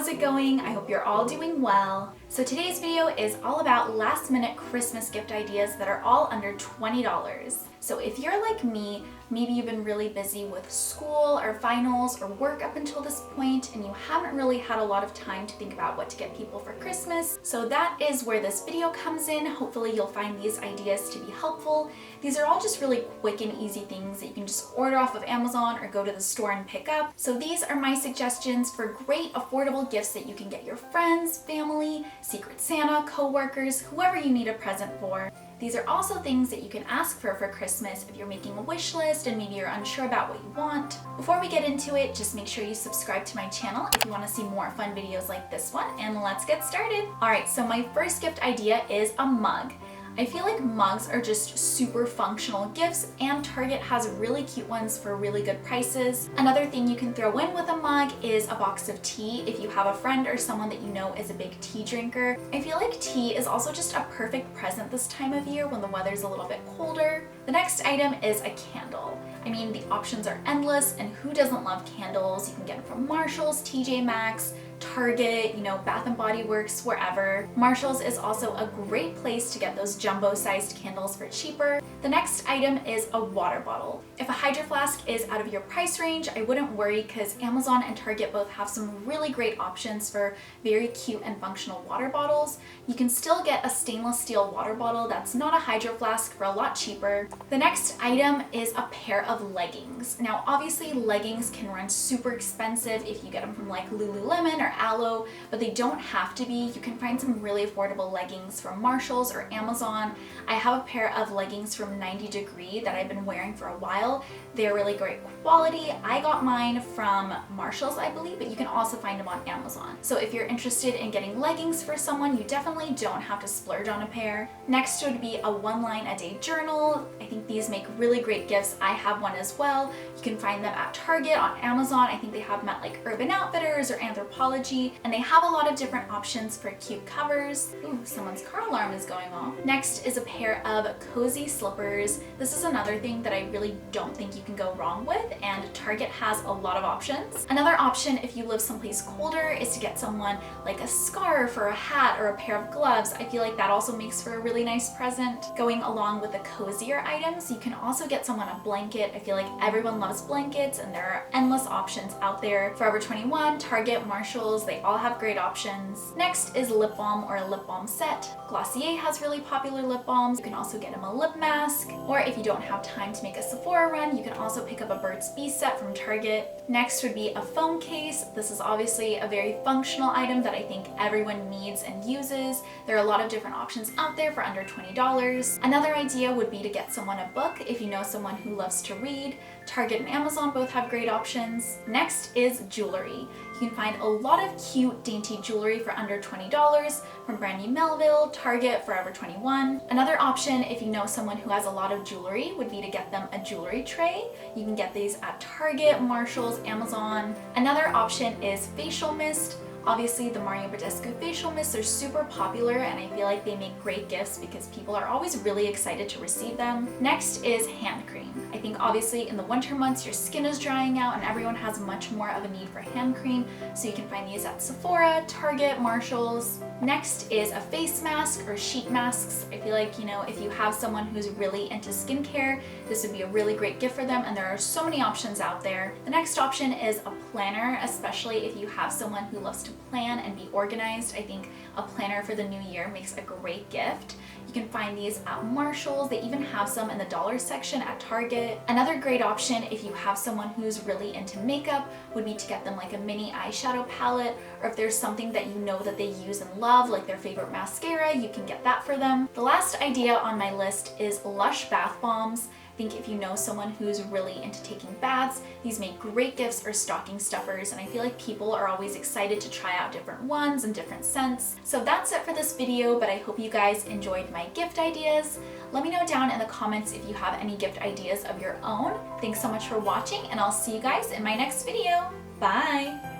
how's it going? I hope you're all doing well. So today's video is all about last minute Christmas gift ideas that are all under $20. So if you're like me, maybe you've been really busy with school or finals or work up until this point and you haven't really had a lot of time to think about what to get people for Christmas. So that is where this video comes in. Hopefully you'll find these ideas to be helpful. These are all just really quick and easy things that you can just order off of Amazon or go to the store and pick up. So these are my suggestions for great affordable gifts that you can get your friends, family, Secret Santa, co-workers, whoever you need a present for. These are also things that you can ask for Christmas if you're making a wish list and maybe you're unsure about what you want. Before we get into it, just make sure you subscribe to my channel if you want to see more fun videos like this one, and let's get started. Alright, so my first gift idea is a mug. I feel like mugs are just super functional gifts, and Target has really cute ones for really good prices. Another thing you can throw in with a mug is a box of tea if you have a friend or someone that you know is a big tea drinker. I feel like tea is also just a perfect present this time of year when the weather's a little bit colder. The next item is a candle. I mean, the options are endless, and who doesn't love candles? You can get them from Marshalls, TJ Maxx, Target, Bath and Body Works, wherever. Marshalls is also a great place to get those jumbo-sized candles for cheaper. The next item is a water bottle. If a Hydro Flask is out of your price range, I wouldn't worry because Amazon and Target both have some really great options for very cute and functional water bottles. You can still get a stainless steel water bottle that's not a Hydro Flask for a lot cheaper. The next item is a pair of leggings. Now, obviously, leggings can run super expensive if you get them from like Lululemon or Aloe, but they don't have to be. You can find some really affordable leggings from Marshalls or Amazon. I have a pair of leggings from 90 Degree that I've been wearing for a while. They're really great quality. I got mine from Marshalls, I believe, but you can also find them on Amazon. So if you're interested in getting leggings for someone, you definitely don't have to splurge on a pair. Next would be a one line a day journal. I think these make really great gifts. I have one as well. You can find them at Target, on Amazon. I think they have them at like Urban Outfitters or Anthropology, and they have a lot of different options for cute covers. Ooh, someone's car alarm is going off. Next is a pair of cozy slippers. This is another thing that I really don't think you can go wrong with, and Target has a lot of options. Another option if you live someplace colder is to get someone like a scarf or a hat or a pair of gloves. I feel like that also makes for a really nice present. Going along with the cozier items, you can also get someone a blanket. I feel like everyone loves blankets, and there are endless options out there. Forever 21, Target, Marshalls, they all have great options. Next is lip balm or a lip balm set. Glossier has really popular lip balms. You can also get them a lip mask, or if you don't have time to make a Sephora run, you can also pick up a Burt's Bees set from Target. Next would be a phone case. This is obviously a very functional item that I think everyone needs and uses. There are a lot of different options out there for under $20. Another idea would be to get someone a book if you know someone who loves to read. Target and Amazon both have great options. Next is jewelry. You can find a lot of cute, dainty jewelry for under $20 from Brandy Melville, Target, Forever 21. Another option, if you know someone who has a lot of jewelry, would be to get them a jewelry tray. You can get these at Target, Marshalls, Amazon. Another option is facial mist. Obviously, the Mario Badescu facial mists are super popular, and I feel like they make great gifts because people are always really excited to receive them. Next is hand cream. I think obviously in the winter months your skin is drying out and everyone has much more of a need for hand cream, so you can find these at Sephora, Target, Marshalls. Next is a face mask or sheet masks. I feel like, if you have someone who's really into skincare, this would be a really great gift for them, and there are so many options out there. The next option is a planner, especially if you have someone who loves to plan and be organized. I think a planner for the new year makes a great gift. You can find these at Marshalls. They even have some in the dollar section at Target. Another great option if you have someone who's really into makeup would be to get them like a mini eyeshadow palette, or if there's something that you know that they use and love, like their favorite mascara, you can get that for them. The last idea on my list is Lush bath bombs. I think if you know someone who's really into taking baths, these make great gifts or stocking stuffers, and I feel like people are always excited to try out different ones and different scents. So that's it for this video, but I hope you guys enjoyed my gift ideas. Let me know down in the comments if you have any gift ideas of your own. Thanks so much for watching, and I'll see you guys in my next video. Bye!